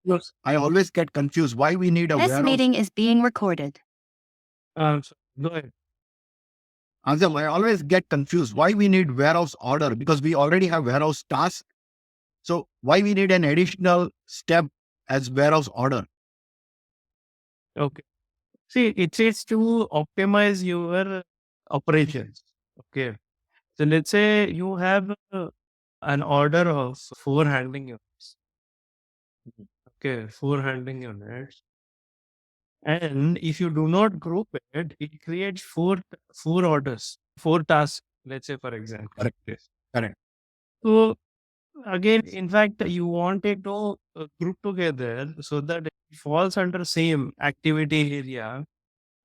Yes. I always get confused why we need a This warehouse. meeting is being recorded. Go ahead. Azam, I always get confused why we need warehouse order because we already have warehouse task. So why we need an additional step as warehouse order? Okay. See, it is to optimize your operations. Okay. So let's say you have an order of 4 handling units. Okay, 4 handling units. And if you do not group it, it creates four orders, 4 tasks, let's say, for example. Correct. Yes. Correct. So again, in fact, you want it to group together so that it falls under same activity area.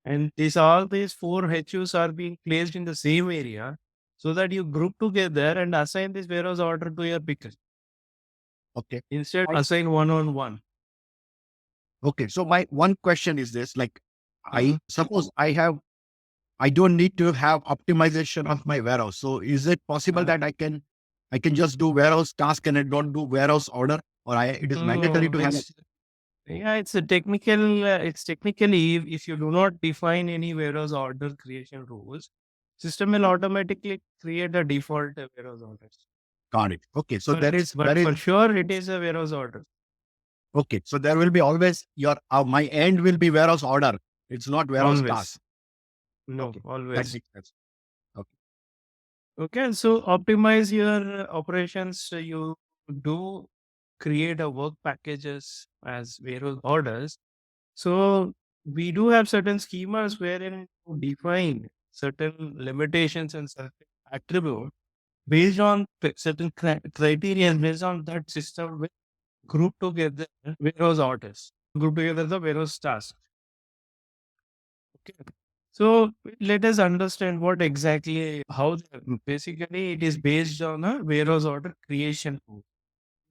And all these 4 HUs are being placed in the same area so that you group together and assign this warehouse order to your picker. Okay. Instead, assign one on one. Okay. So my one question is this, like, I suppose I don't need to have optimization of my warehouse. So is it possible that I can just do warehouse task and I don't do warehouse order, or it is mandatory to have? Yeah, it's a technical. It's technically if you do not define any warehouse order creation rules, system will automatically create a default warehouse orders. Got it. Okay. So But for sure, it is a warehouse order. okay. So there will be always my end will be warehouse order. It's not warehouse Always. task. No, Okay. That always. makes sense. Okay. Okay, so optimize your operations. So you do create a work packages as warehouse orders. So we do have certain schemas wherein you define certain limitations and certain attributes based on certain criteria, and based on that system will group together warehouse orders, group together the warehouse tasks. Okay. So let us understand what exactly how basically it is based on a warehouse order creation rule.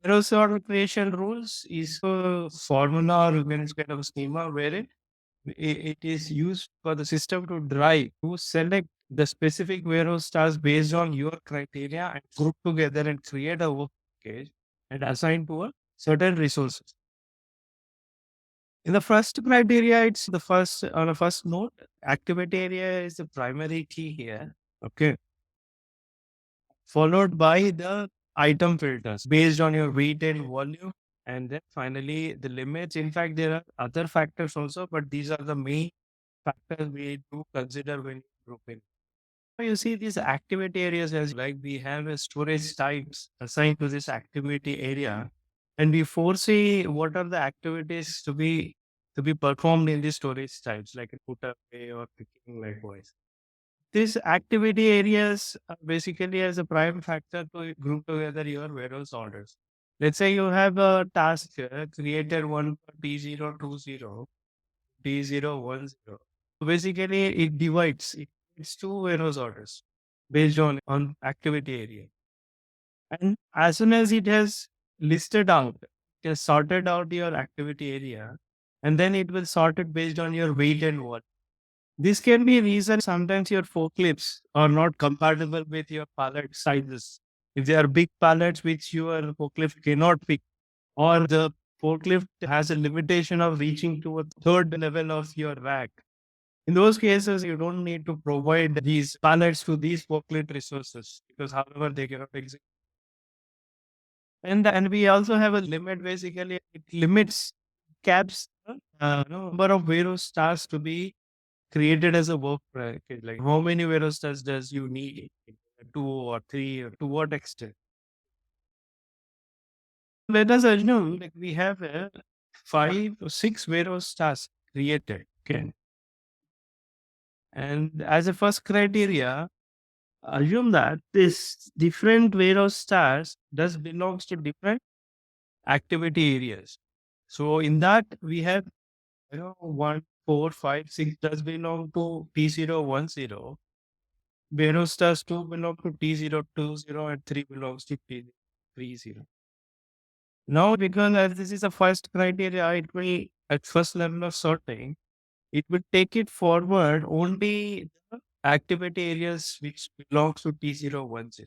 Warehouse order creation rules is a formula or kind of a schema wherein it is used for the system to drive to select the specific warehouse task based on your criteria and group together and create a work package and assign to a certain resources. In the first criteria, it's the first on a first note, activity area is the primary key here. Okay. Followed by the item filters based on your weight and volume. And then finally the limits. In fact, there are other factors also, but these are the main factors we do consider when grouping. You see these activity areas as like we have a storage types assigned to this activity area, and we foresee what are the activities to be performed in these storage types, like a put away or picking likewise. These activity areas are basically as a prime factor to group together your warehouse orders. Let's say you have a task created one for T020, T010. Basically, it divides. It's two warehouse orders based on activity area. And as soon as it has listed out, it has sorted out your activity area, and then it will sort it based on your weight and volume. This can be reason sometimes your forklifts are not compatible with your pallet sizes. If they are big pallets which your forklift cannot pick, or the forklift has a limitation of reaching to a third level of your rack. In those cases, you don't need to provide these pallets to these forklift resources because however they cannot exist. And we also have a limit. Basically, it limits caps number of warehouse tasks to be created as a work package. Like how many warehouse tasks does you need? 2 or 3, or to what extent? Let us assume like we have 5 or 6 warehouse tasks created. Okay. And as a first criteria, assume that this different warehouse tasks does belongs to different activity areas. So in that we have 1, 4, 5, 6 does belong to T010. Warehouse tasks 2 belong to T020 and 3 belongs to T30. Now because as this is a first criteria, it will at first level of sorting, it will take it forward only the activity areas which belongs to T010.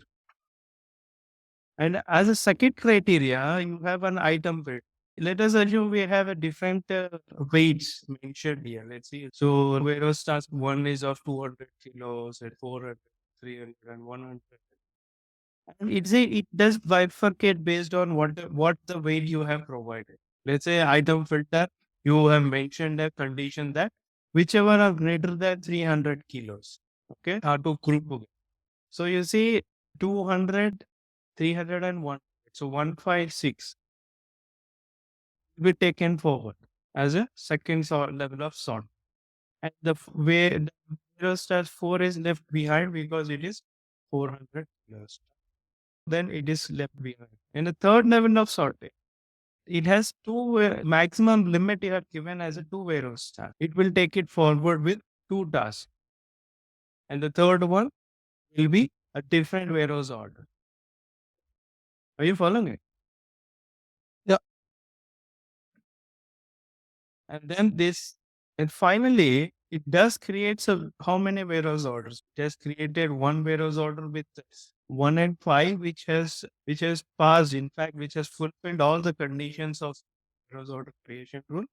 And as a second criteria, you have an item build. Let us assume we have a different weights mentioned here. Let's see. So warehouse task one is of 200 kilos and 400, 300 and 100. And it does bifurcate based on what the weight you have provided. Let's say item filter, you have mentioned a condition that whichever are greater than 300 kilos, okay, are to group together. So you see 200, 301. So 156 will be taken forward as a second level of sort. And way the zero star 4 is left behind because it is 400 kilos. Then it is left behind. In the third level of sorting, it has maximum limit you have given as a two warehouse task. It will take it forward with two tasks. And the third one will be a different warehouse order. Are you following it? Yeah. And then this, and finally, it does create how many warehouse orders? It has created one warehouse order with 1 and 5, which has passed, in fact, which has fulfilled all the conditions of warehouse order creation rule,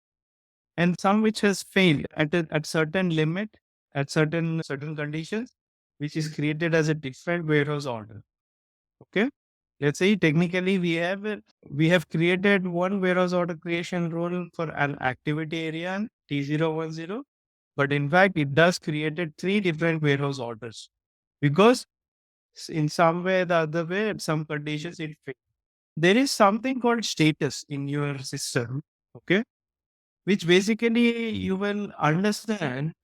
and some which has failed at certain limit, at certain conditions, which is created as a different warehouse order. Okay. Let's say technically we have created one warehouse order creation rule for an activity area T010, but in fact it does created three different warehouse orders because in some way or the other way, at some conditions it failed. There is something called status in your system, okay, which basically you will understand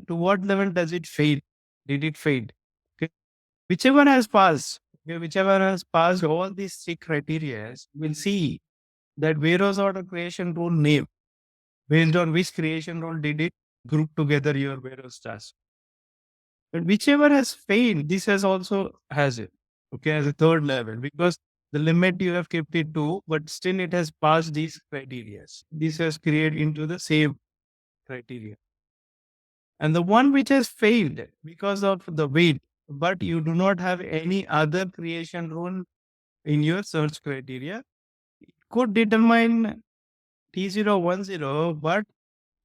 to what level does it fail. Did it fail? Okay. Whichever has passed, okay, whichever has passed all these three criteria, will see that warehouse order creation rule name, based on which creation rule did it group together your warehouse task. But whichever has failed, this has also has it, okay, as a third level, because the limit you have kept it to, but still it has passed these criteria. This has created into the same criteria. And the one which has failed because of the weight, but you do not have any other creation rule in your search criteria, it could determine T010, but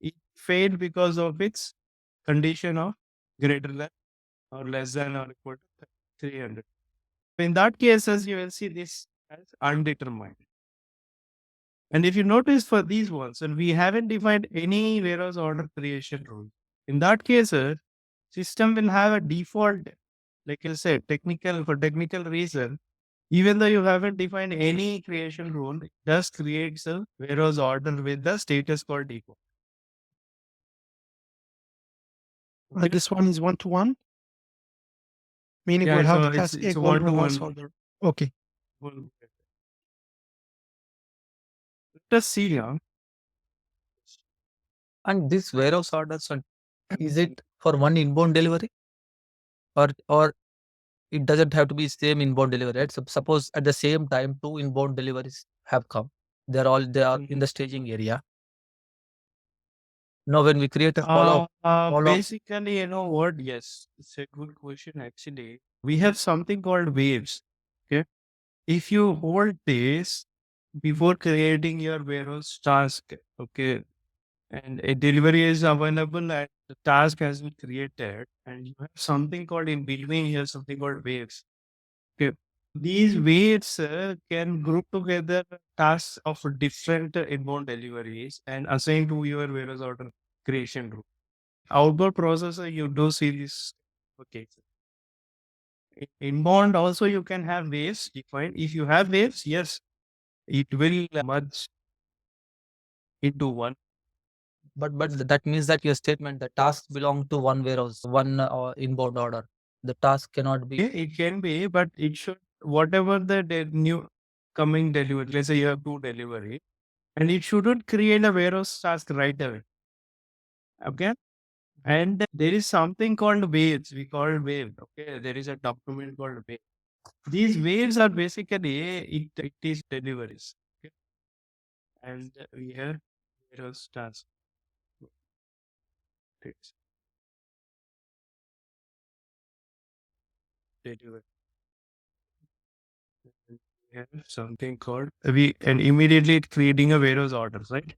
it failed because of its condition of greater than or less than or equal to 300. In that case, as you will see this as undetermined. And if you notice for these ones, and we haven't defined any warehouse order creation rule. In that case, system will have a default, like I said, for technical reason, even though you haven't defined any creation rule, it does create a warehouse order with the status called default. Okay. This one is 1-to-1, meaning Yeah, we'll have so the task it's equal one to warehouse one. order. Okay. Let us see here. And this warehouse orders, is it for one inbound delivery, or it doesn't have to be same inbound delivery, right? So suppose at the same time two inbound deliveries have come. They are in the staging area. Now when we create a follow-up, Basically, you know what? Yes, it's a good question. Actually, we have something called waves. Okay, if you hold this before creating your warehouse task, okay, and a delivery is available and the task has been created, and you have something called in between here, something called waves. Okay, these waves can group together tasks of different inbound deliveries and assign to your warehouse order creation group. Outbound processor, you do see this. Okay. Inbound also you can have waves defined. If you have waves, yes, it will merge into one. but that means that your statement, the tasks belong to one warehouse, one inbound order. The task cannot be. It can be, but it should whatever the new coming delivery. Let's say you have two delivery, and it shouldn't create a warehouse task right away. Okay. And there is something called waves. We call wave. Okay. There is a document called wave. These waves are basically it is deliveries. Okay. And we have warehouse task. It's delivery. we have something called and immediately it's creating a warehouse order, right?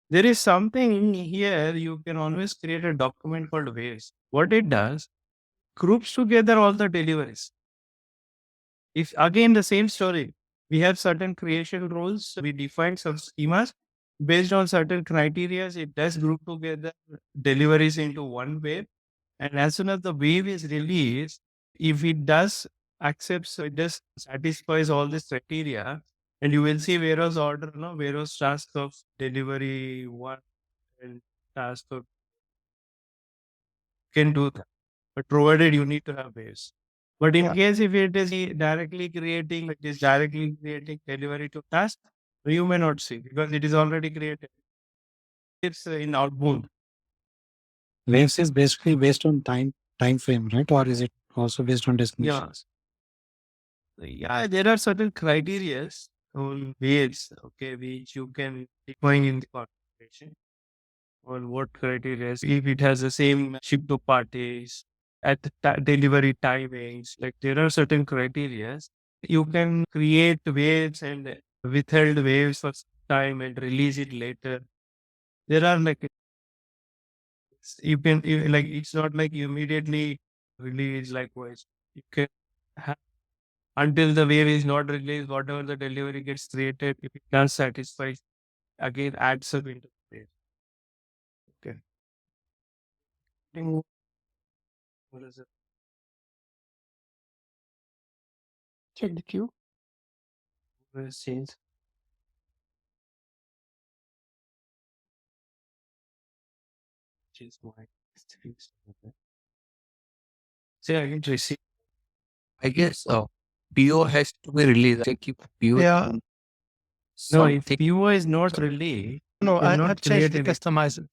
There is something here, you can always create a document called waves. What it does, groups together all the deliveries. If again the same story, we have certain creation rules, we define some schemas based on certain criteria, it does group together deliveries into one wave. And as soon as the wave is released, if it does accepts, it does satisfies all this criteria, and you will see warehouse order, no warehouse task of delivery one and task of can do that. But provided you need to have waves. But in case if it is directly creating, it is directly creating delivery to task, you may not see because it is already created. It's in outbound. Waves is basically based on time frame, right? Or is it also based on destination? Yeah, there are certain criteria on waves, okay, which you can define in the configuration. On what criteria, if it has the same ship to parties at the delivery timings, like there are certain criteria. You can create waves and withheld waves for some time and release it later. There are like you can like it's not like you immediately release likewise. You can have until the wave is not released, whatever the delivery gets created, if it does satisfy, again adds up into the wave. Okay. What is it? Check the queue. What is change? Change my things. Say I didn't receive. I guess PO has to be released. Check if PO. Yeah. No, if PO is not released, No, I cannot have changed the create any- customizer.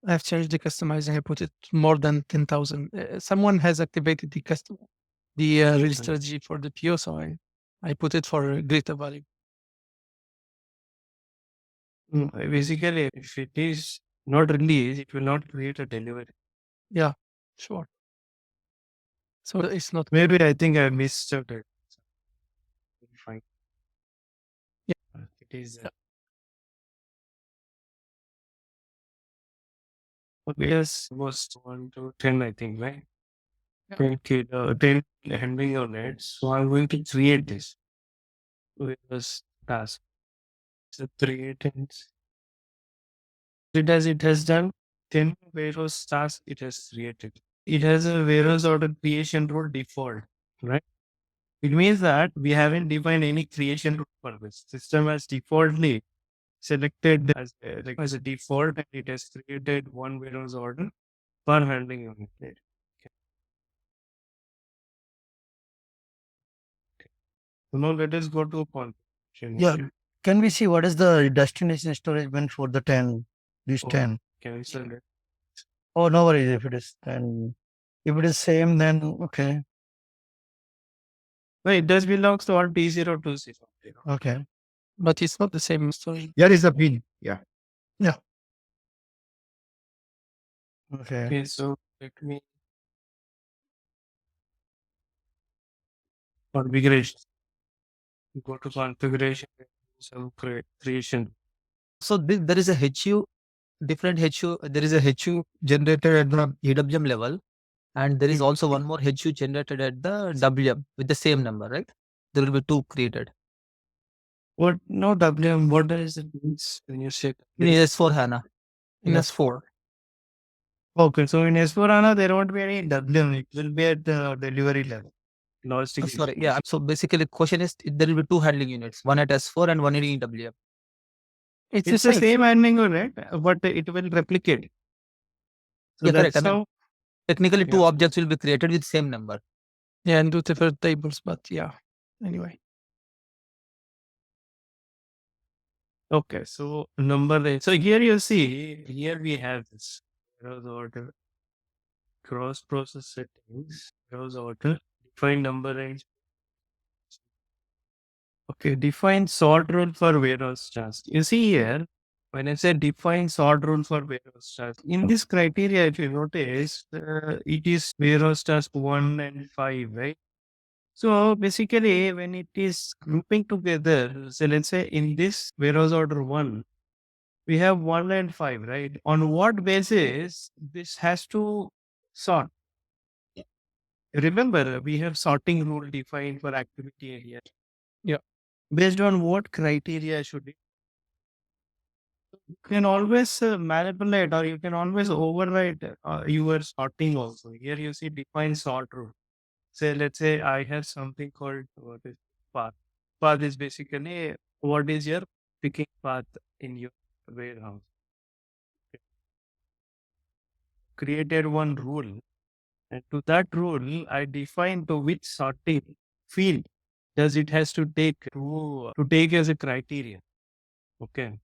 I've changed the customizing. I put it more than 10,000. Someone has activated the release strategy for the PO, so I put it for a greater value. basically, if it is not released, it will not create a delivery. Yeah, sure. So it's not. Maybe I think I missed it. Fine. Yeah. It is. Yeah. Okay, yes, was 1 to 10, I think, right? Yeah. Okay, 10 handling on it. So I'm going to create this with this task. So create and it has done 10 warehouse tasks it has created. It has a warehouse order creation rule default, right? It means that we haven't defined any creation rule for this. System has defaultly selected as a default and it has created one warehouse order per handling unit. Okay. So now let us go to configuration. Yeah. Can we see what is the destination storage meant for the 10? These Oh. 10. Cancel it. Oh, no worries if it is 10. If it is same, then okay. No, it does belongs to all T020. Okay. But it's not the same story. Here is the pin. Yeah. Okay. Okay, so let me configuration. Go to configuration, some creation. So there is a HU, different HU. There is a HU generated at the EWM level, and there is also one more HU generated at the WM with the same number, right? There will be two created. What no WM? What does it means when you say In S4 HANA. In Yes. S4. okay? So in S4HANA there won't be any WM. It will be at the delivery level. Logistic. Sorry. Yeah. So basically, the question is there will be two handling units, one at S4 and one in EWM. It's It's the same handling unit, but it will replicate. So Yeah, correct. that's I mean, how. technically, two Yeah. objects will be created with same number. Yeah, and do different tables, but yeah. Anyway. Okay, so number 8. So here you see, here we have this warehouse order, cross process settings, warehouse order, define number range. Okay, define sort rule for warehouse task. You see here, when I say define sort rule for warehouse task, in this criteria, if you notice, it is warehouse task 1 and 5, right? So basically, when it is grouping together, so let's say in this warehouse order 1, we have 1 and 5, right? On what basis this has to sort? Remember, we have sorting rule defined for activity area. Yeah. Based on what criteria should it? You can always manipulate or you can always override your sorting also. Here you see define sort rule. Say, let's say I have something called what is path. Path is basically what is your picking path in your warehouse. Created one rule, and to that rule, I define to which sorting field does it has to take to take as a criteria. Okay.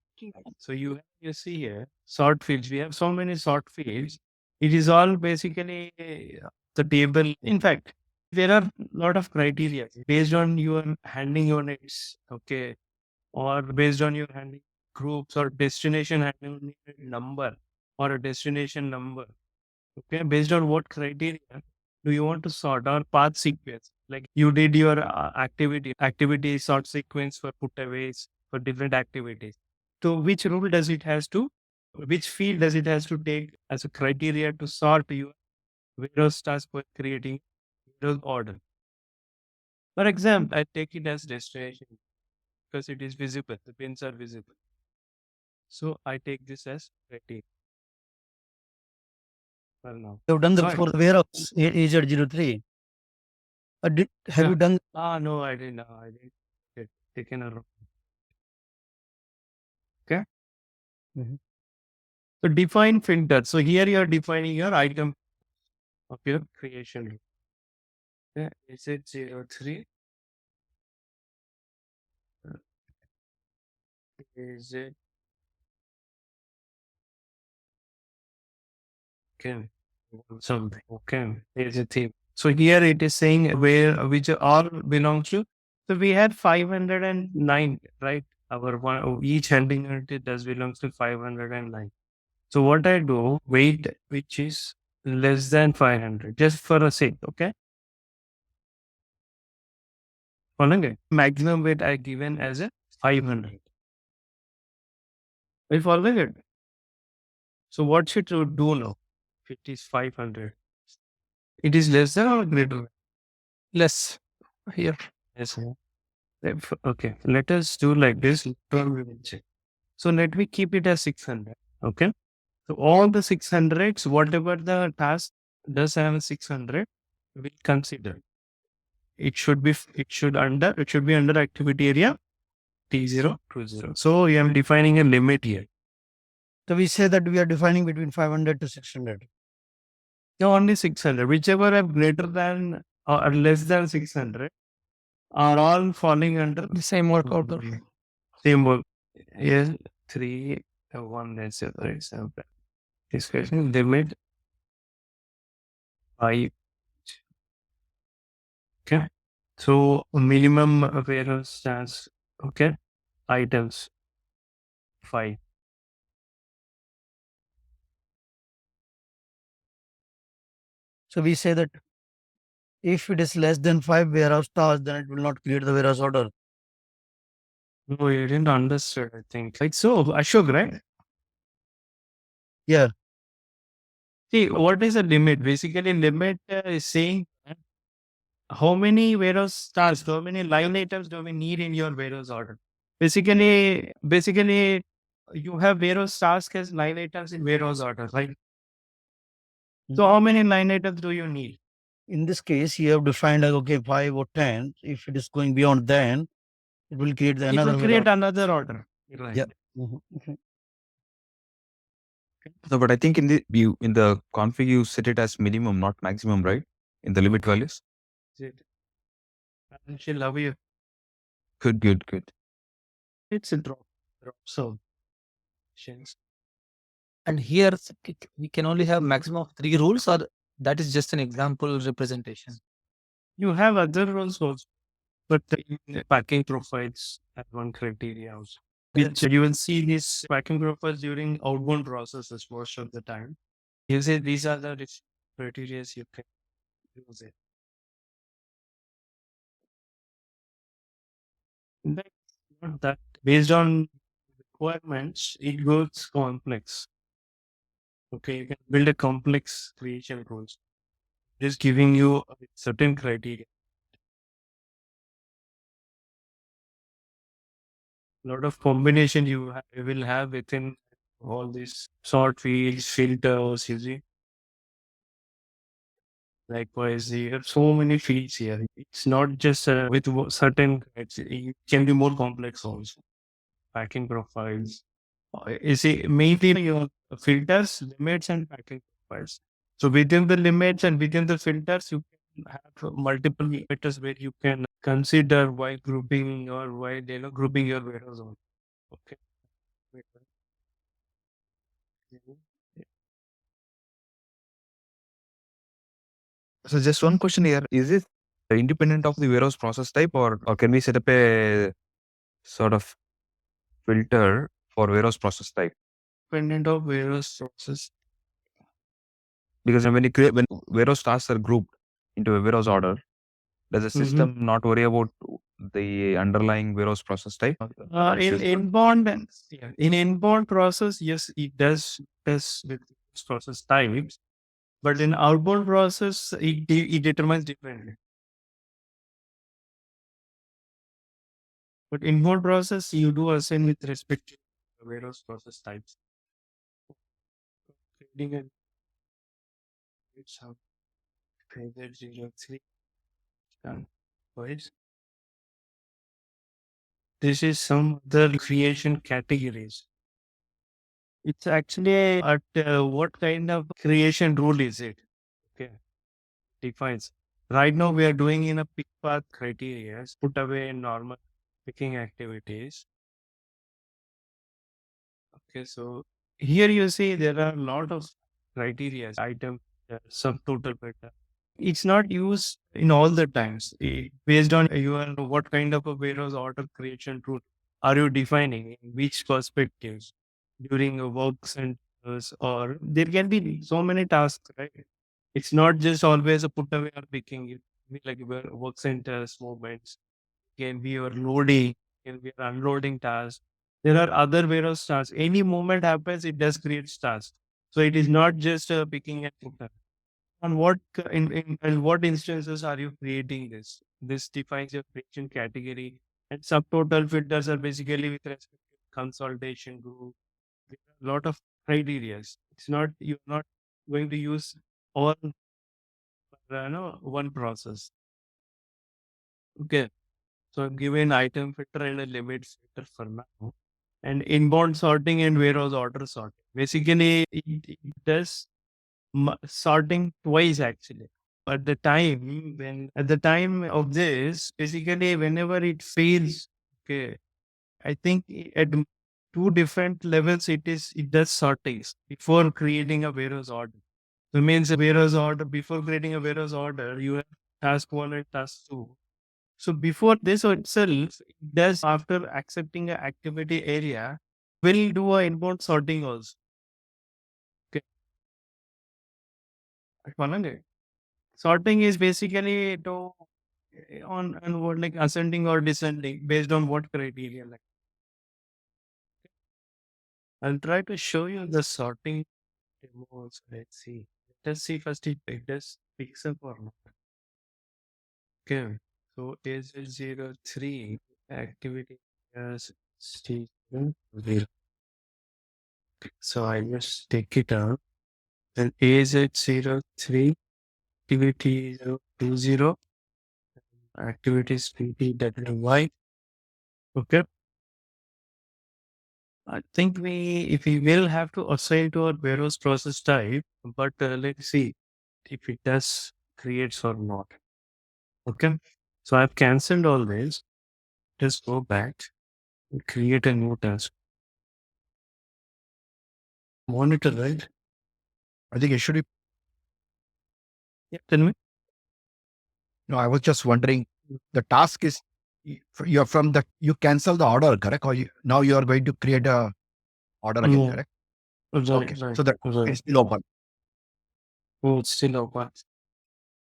So you see here sort fields. We have so many sort fields. It is all basically the table. In fact, there are a lot of criteria based on your handling units, okay, or based on your handling groups or destination handling unit number or a destination number. Okay, based on what criteria do you want to sort or path sequence? Like you did your activity sort sequence for putaways for different activities. So which rule does it has to, which field does it has to take as a criteria to sort your warehouse task for creating warehouse order? For example, I take it as destination because it is visible. The pins are visible. So I take this as criteria for now. You've done the Fine. for the warehouse AZ03. Have Yeah. you done? No, I didn't. I didn't get taken a wrong. Okay. Mhm. So define filter. So here you are defining your item of your creation. Okay. Is it 03? Is it okay? Something. Okay. Is it theme? So here it is saying where which all belongs to. So we had 509, right? Our one each handling unit does belongs to 509. So what I do, weight which is less than 500, just for a sake, okay? Following it. Maximum weight I given as a 500. Are you following it? So what should you do now? If it is 500. It is less than or greater? Less here. Yes. Sir. Okay. Let us do like this. Later we will check. So let me keep it as 600. Okay. So all the 600s, whatever the task does have 600, we consider. It should be under activity area T020. So I am defining a limit here. So we say that we are defining between 500 to 600. No, only 600. Whichever are greater than or less than 600 are all falling under The same work order. same work. Yes, 3, 1, let's say, for example. Discussion limit 5. Okay. So minimum warehouse stands, okay, items 5. So we say that if it is less than 5 warehouse tasks, then it will not create the warehouse order. No, you didn't understand, I think. Like so, Ashok, right? Yeah. See, what is a limit? Basically, limit is saying how many warehouse tasks, how many line items do we need in your warehouse order? Basically, you have warehouse tasks as line items in warehouse order, right? So how many line items do you need? In this case, you have defined like, okay, 5 or 10. If it is going beyond, then it will create It another will create another order. Right. Yeah. Mhm. No, but I think in the config you set it as minimum, not maximum, right? In the limit values. Is it? She'll love you. Good. It's a drop. So, And here we can only have maximum of 3 rules, or that is just an example representation. you have other rules also, but the packing profiles have one criteria also. Which you will see these packing profiles during outbound processes most of the time. You say these are the criteria you can use it. In fact, not that. Based on requirements, it goes complex. Okay, you can build a complex creation rules. Just giving you a certain criteria. Lot of combination you will have within all these sort fields, filters, you see. Likewise, you have so many fields here. It's not just with certain, it can be more complex also. Packing profiles. You see, mainly your filters, limits, and packing profiles. So within the limits and within the filters, you can have multiple filters where you can consider while grouping or while grouping your warehouse on. Okay. Wait, wait. So just one question here: is it independent of the warehouse process type, or can we set up a sort of filter for warehouse process type? Dependent of warehouse process. Because when warehouse tasks are grouped into a warehouse order, does the system not worry about the underlying warehouse process type? In inbound process, yes, it does test with process types, but in outbound process, it determines differently. But inbound process, you do assign with respect to warehouse process types. Creating a it's how created 03 done. Boys. This is some other creation categories. It's actually at what kind of creation rule is it? Okay, defines. Right now we are doing in a pick path criteria. Put away normal picking activities. Okay, so here you see there are a lot of criteria, item, subtotal beta. It's not used in all the times. Based on your what kind of a warehouse order creation rule are you defining in which perspectives during a work centers, or there can be so many tasks, right? It's not just always a put away or picking. It can be like work centers movements, can be your loading, can be your unloading tasks. There are other warehouse tasks. Any movement happens, it does create tasks. So it is not just picking and putting. On what in what instances are you creating this? This defines your creation category, and subtotal filters are basically with respect to consolidation group. There are a lot of criteria. It's not you're not going to use all one process. Okay. So I've given item filter and a limit filter for now. And inbound sorting and warehouse order sorting. Basically, it does sorting twice actually. At the time of this, basically, whenever it fails, okay, I think at two different levels, it does sortings before creating a warehouse order. So means a warehouse order before creating a warehouse order, you have task one and task two. So before this itself, it does after accepting an activity area, will do a inbound sorting also. Okay. Sorting is basically to on what like ascending or descending based on what criteria. Like I'll try to show you the sorting demos. Let's see. Let's see first it does picks up or not. Okay. So is it 03 activity as stage 0. So I just take it out. Then is it 03 activity 020 activities PTWY. Okay. I think if we will have to assign to our warehouse process type, but let's see if it does creates or not. Okay. So I've cancelled all this. Just go back and create a new task. Monitor, right? I think it should be. Yeah, tell me. No, I was just wondering. The task is you're from the you cancel the order, correct? Or now you are going to create a order again, No. correct? Right, Okay, right, so that right. is still open. Oh, it's still open.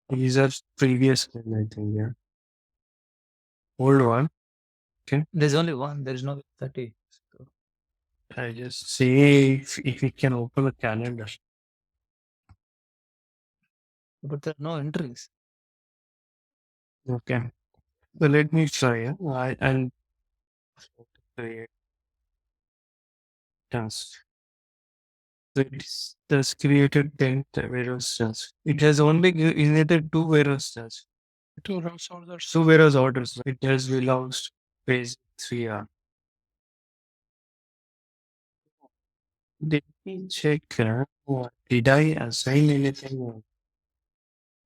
These are previous one, I think, yeah. Old one. There's only one. There is no 30. I just see if we can open a calendar. But there are no entries. Okay. So let me try. And create task. So it's just created 10 warehouse tasks. It has only created 2 warehouse tasks. 2 rows orders. 2 warehouse orders. It has belongs page 3R. Let me check. Did I assign anything?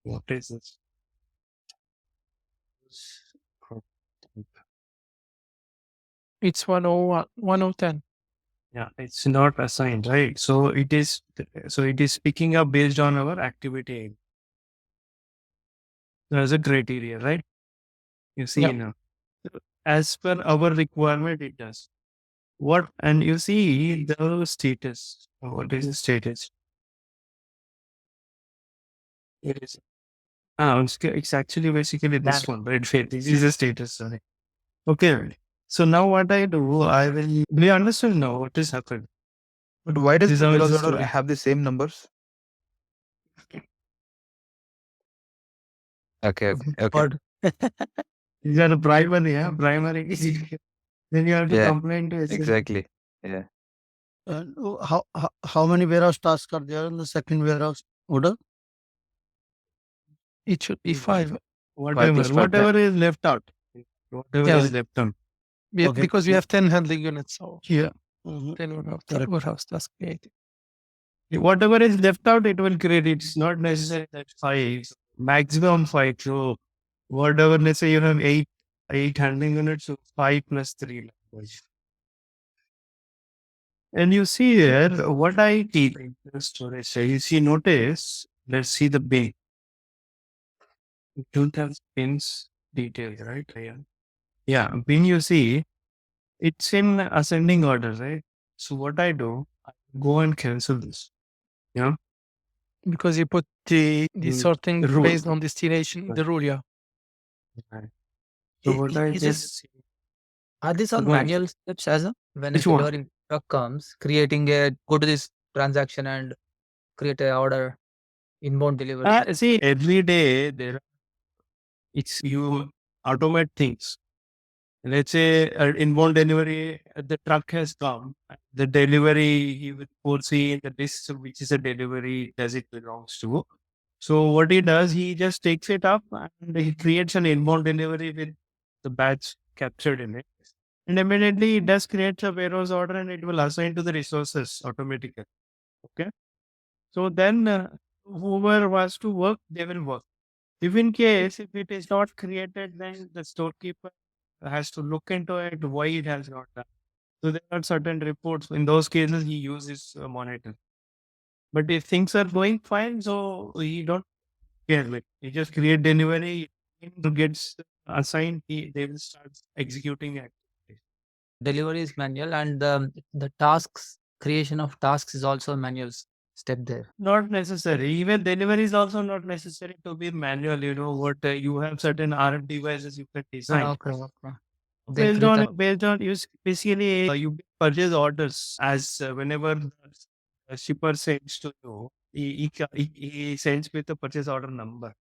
What is this? It's 101, 1010. Yeah, it's not assigned, right? So it is picking up based on our activity. There's a criteria, right? You see Yeah. now. As per our requirement, it does. What and you see the status. What is the status? It is it's actually basically this one, right? This is the status, sorry. Okay. So now what I do, I will we understand now what is happened. But why does This the is warehouse the order story. have the same numbers? Okay. But These are the primary, yeah, primary. Then you have to Yeah, complain to SL. exactly. Yeah. How many warehouse tasks are there in the second warehouse order? It should be 5. Whatever, plus five. whatever is left out. Whatever Yeah. is left out. Okay. Because we have 10 handling units, so Here. 10 Correct. warehouse tasks created. Whatever is left out, it will create. It's not necessary that 5, maximum 5. So whatever, let's say you have 8 handling units, so 5 plus 3 language. And you see here what I keep in the storage. So you see, notice, let's see the bin. You don't have bins details, right? Yeah, bin you see, it's in ascending order, right? So what I do, I go and cancel this. Yeah. Because you put the sorting rule. based on destination, the rule, yeah. Right. So what I Is just Are these all Go ahead. manual steps as a when Which a one? delivery truck comes, creating go to this transaction and create a order, inbound delivery? see, every day it's you automate things. Let's say inbound delivery, the truck has come. The delivery he will foresee in the list which is a delivery does it belongs to. So what he does, he just takes it up and he creates an inbound delivery with the batch captured in it. And immediately it does create a warehouse order and it will assign to the resources automatically. Okay. So then whoever was to work, they will work. If in case if it is not created, then the storekeeper has to look into it why it has not done. So there are certain reports. In those cases, he uses a monitor. But if things are going fine, so he don't care. Like he just create delivery, it gets assigned. They will start executing activities. Delivery is manual, and the tasks creation of tasks is also a manual step there. Not necessary. Even delivery is also not necessary to be manual. You know what? You have certain RF devices you can design. Okay. They Based create on you basically you purchase orders as whenever the shipper sends to you, he sends with the purchase order number.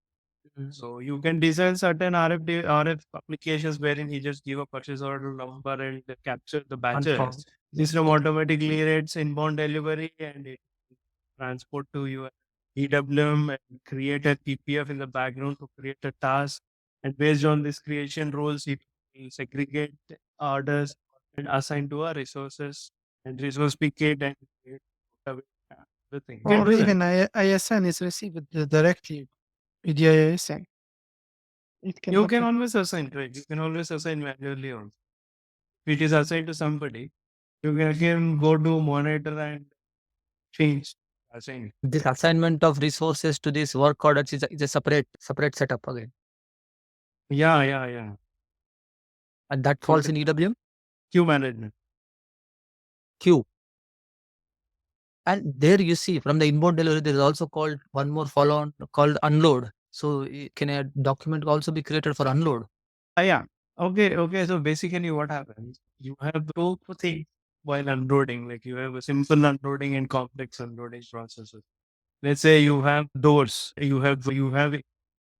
So you can design certain RF applications wherein he just give a purchase order number and capture the batches. System automatically rates inbound delivery and it transport to your EWM and create a PPF in the background to create a task. And based on this creation rules, it will segregate orders and assign to our resources and resource picket and create everything. You can Or do that. even ISN is received directly with the ISN. It can You happen. can always assign, right? You can always assign manually also. If it is assigned to somebody, you can again go to monitor and change assign. this assignment of resources to this work orders is a separate setup again, Yeah. and that falls in EWM Queue management. queue. And there you see from the inbound delivery, there is also called one more follow-on called unload. So can a document also be created for unload? Yeah. Okay. So basically, what happens? You have two things while unloading. Like you have a simple unloading and complex unloading processes. Let's say you have doors. You have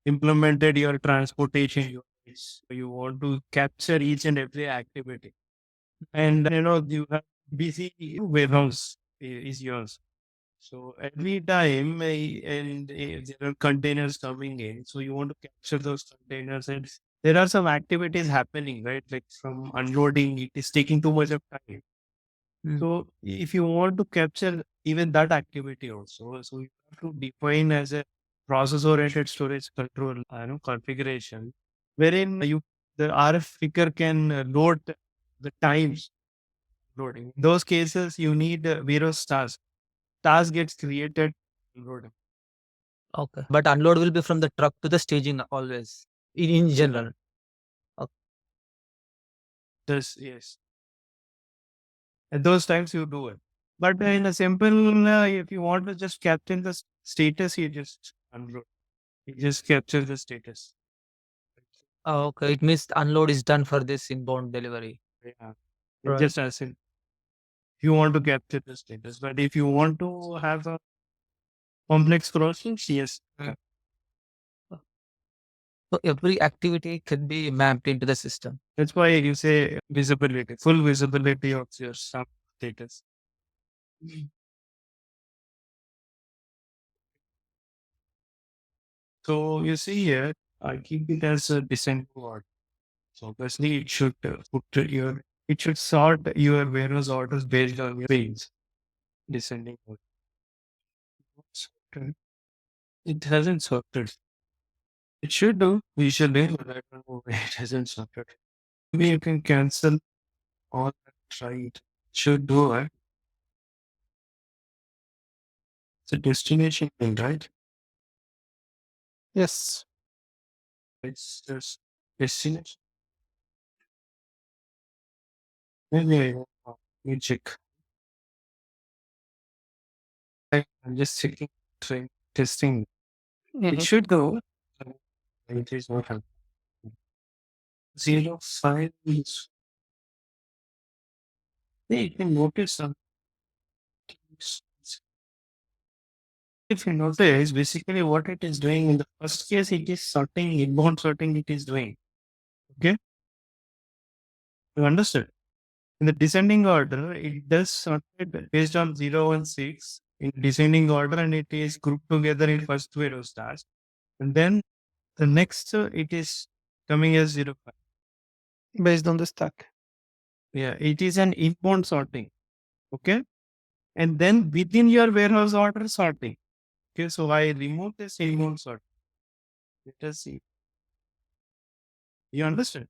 implemented your transportation units. You want to capture each and every activity, and you have busy warehouse is yours. So every time there are containers coming in, so you want to capture those containers, and there are some activities happening, right? Like from unloading, it is taking too much of time. Mm. So if you want to capture even that activity also, so you have to define as a process-oriented storage control, configuration, wherein the RF figure can load the times loading. In those cases, you need Veros task. Task gets created. Loading. Okay. But unload will be from the truck to the staging always, in general. Yes. At those times you do it. But in a simple, if you want to just capture the status, you just unload. You just capture the status. Okay. It means unload is done for this inbound delivery. Yeah. Right. Just as in, you want to capture the status. But if you want to have a complex process, yes. So every activity can be mapped into the system. That's why you say visibility, full visibility of your status. So you see here, I keep it as a descent word. So obviously it should it should sort your warehouse orders based on your page, descending order. Sorted. It hasn't sorted. It should do. Usually, but I don't know why it hasn't sorted. Maybe you can cancel all and try it. Should do it. It's a destination thing, right? Yes. It's just destination. Maybe I don't know. Let me check. I'm just checking, trying, testing. It should go. It is not happening. 05 is. Hey, you can notice some things. If you notice, basically what it is doing in the first case, it is sorting, inbound sorting, it is doing. Okay? You understood? In the descending order, it does sort it based on 016 in descending order, and it is grouped together in first warehouse task. And then the next, it is coming as 05. Based on the stack. Yeah, it is an inbound sorting. Okay? And then within your warehouse order sorting. Okay, so I remove this inbound sort. Let us see. You understand?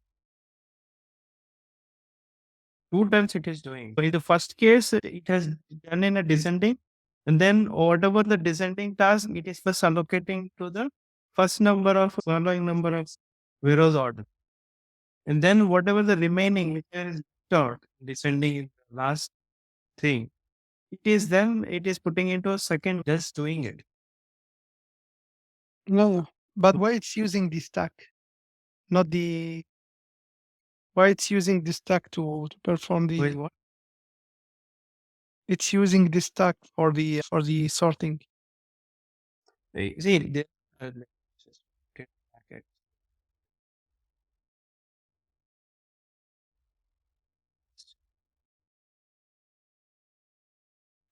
Two times it is doing. So in the first case, it has done in a descending, and then whatever the descending task, it is first allocating to the first number of following number of warehouse order. And then whatever the remaining, which is third, descending in the last thing, it is putting into a second, just doing it. No. But why it's using the stack? Not the why it's using the stack to perform Wait, the what? it's using the stack for the sorting. See, let me just get back at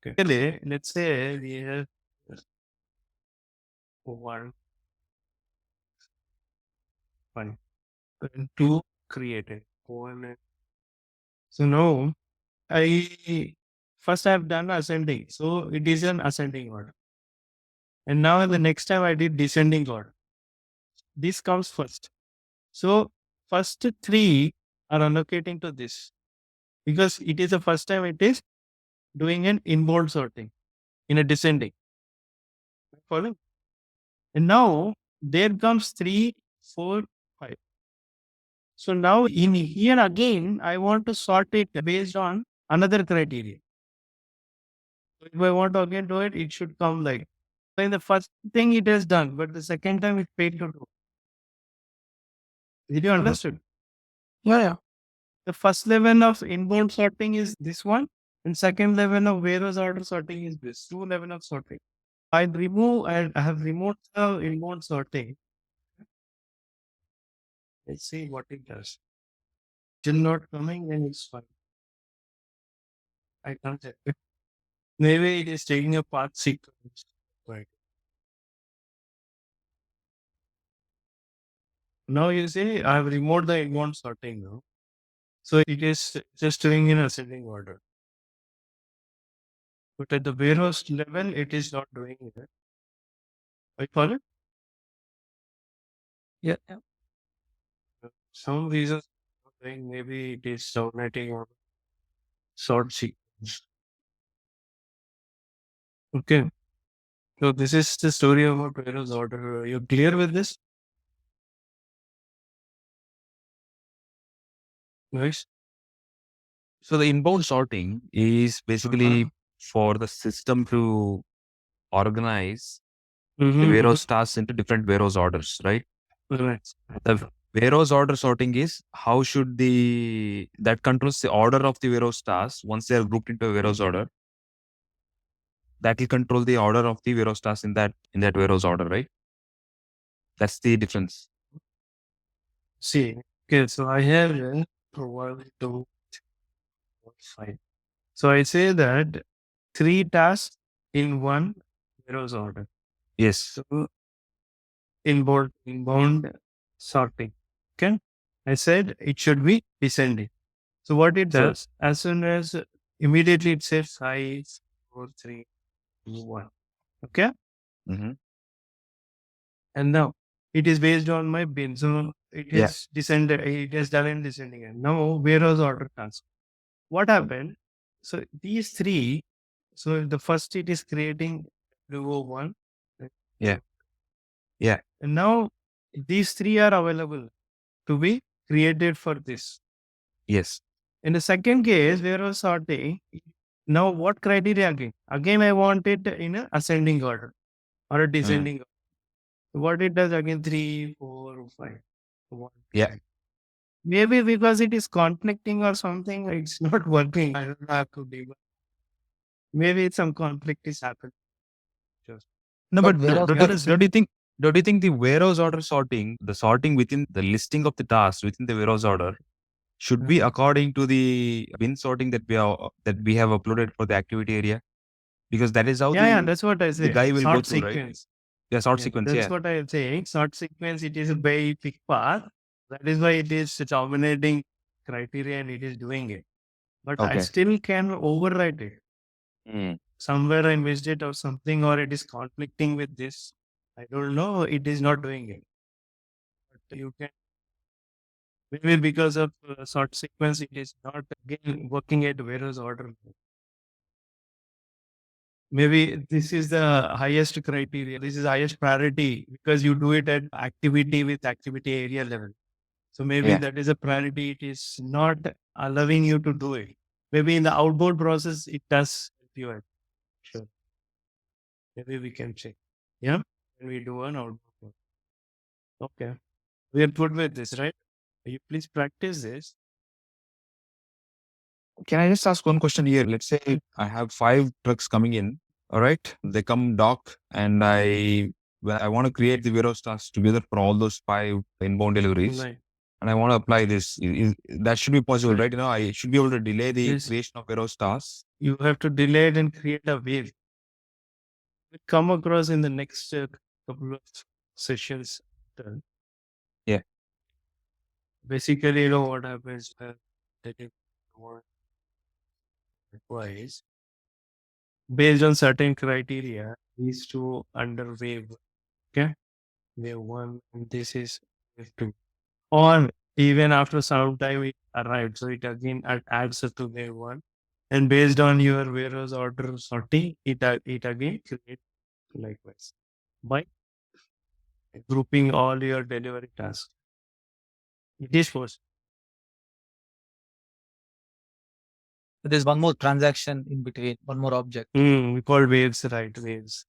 okay. Really, let's say we have one, and two created. So now I first I've done ascending. So it is an ascending order. And now the next time I did descending order. This comes first. So first three are allocating to this because it is the first time it is doing an inbound sorting in a descending. Following? And now there comes 3, 4, 5. So now in here again, I want to sort it based on another criteria. So if I want to again do it, it should come like. So in the first thing it has done, but the second time it failed to do. Did you understood? Yeah. The first level of inbound sorting is this one, and second level of warehouse order sorting is this. Two level of sorting. I have removed the inbound sorting. Let's see what it does. Still not coming, then it's fine. I can't check it. Maybe it is taking a path sequence. Right. Now you see I have removed the inbound sorting now. So it is just doing in ascending order. But at the warehouse level, it is not doing it. I follow? Yeah. Some reasons maybe it is dominating or sort sequence. Okay. So this is the story about warehouse order. Are you clear with this? Nice. So the inbound sorting is basically for the system to organize the warehouse tasks into different warehouse orders, right? Right. The warehouse order sorting is how should that controls the order of the warehouse tasks once they are grouped into a warehouse order. That will control the order of the warehouse tasks in that warehouse order, right? That's the difference. See, okay, so I have 1, 2, 5. So I say that 3 tasks in one warehouse order. Yes. So inbound sorting. Okay. I said it should be descending. So what it So- does, as soon as immediately it says size 4, 3, 2, 1. Okay. Mm-hmm. And now it is based on my bin. So it is Yeah. descended, it has done in descending. And now warehouse order task. What happened? So these 3, so the first it is creating WO1. Yeah. Yeah. And now these 3 are available to be created for this. Yes. In the second case, warehouse sorting, now what criteria again? Again, I want it in a ascending order or a descending order. What it does again, 3, 4, 5. 1, Yeah. 5. Maybe because it is conflicting or something, it's not working. I don't have to debug. Maybe some conflict is happening. No, but warehouse Don't you think the warehouse order sorting, the sorting within the listing of the tasks within the warehouse order, should be according to the bin sorting that we have uploaded for the activity area? Because that is how Yeah, that's what I say. the guy will Sort go through, right? sequence. Yeah, sort sequence. That's Yeah. what I am saying. Sort sequence, it is a very big path. That is why it is dominating criteria and it is doing it. But I Okay. still can override it. Mm. Somewhere I missed it or something, or it is conflicting with this. I don't know. It is not doing it. But you can, maybe because of sort sequence, it is not again working at warehouse order. Maybe this is the highest criteria. This is highest priority because you do it at activity with activity area level. So maybe Yeah. that is a priority. It is not allowing you to do it. Maybe in the outbound process, it does help you out. Sure. Maybe we can check. Yeah. When we do an outbound process. Okay. We are good with this, right? You please practice this. Can I just ask one question here? Let's say I have 5 trucks coming in. All right. They come dock and when I want to create the warehouse tasks together for all those 5 inbound deliveries. Right. And I want to apply this. That should be possible, right? I should be able to delay the Yes. creation of warehouse tasks. You have to delay it and create a wave. We come across in the next couple of sessions. Yeah. Basically, what happens that it requires based on certain criteria, these two under wave. Okay. Wave 1, and this is wave 2. Or even after some time it arrived. So it again adds to wave 1. And based on your warehouse order sorting, it again creates likewise by grouping all your delivery tasks. It is possible. There's one more transaction in between, one more object. We call waves, right? Waves.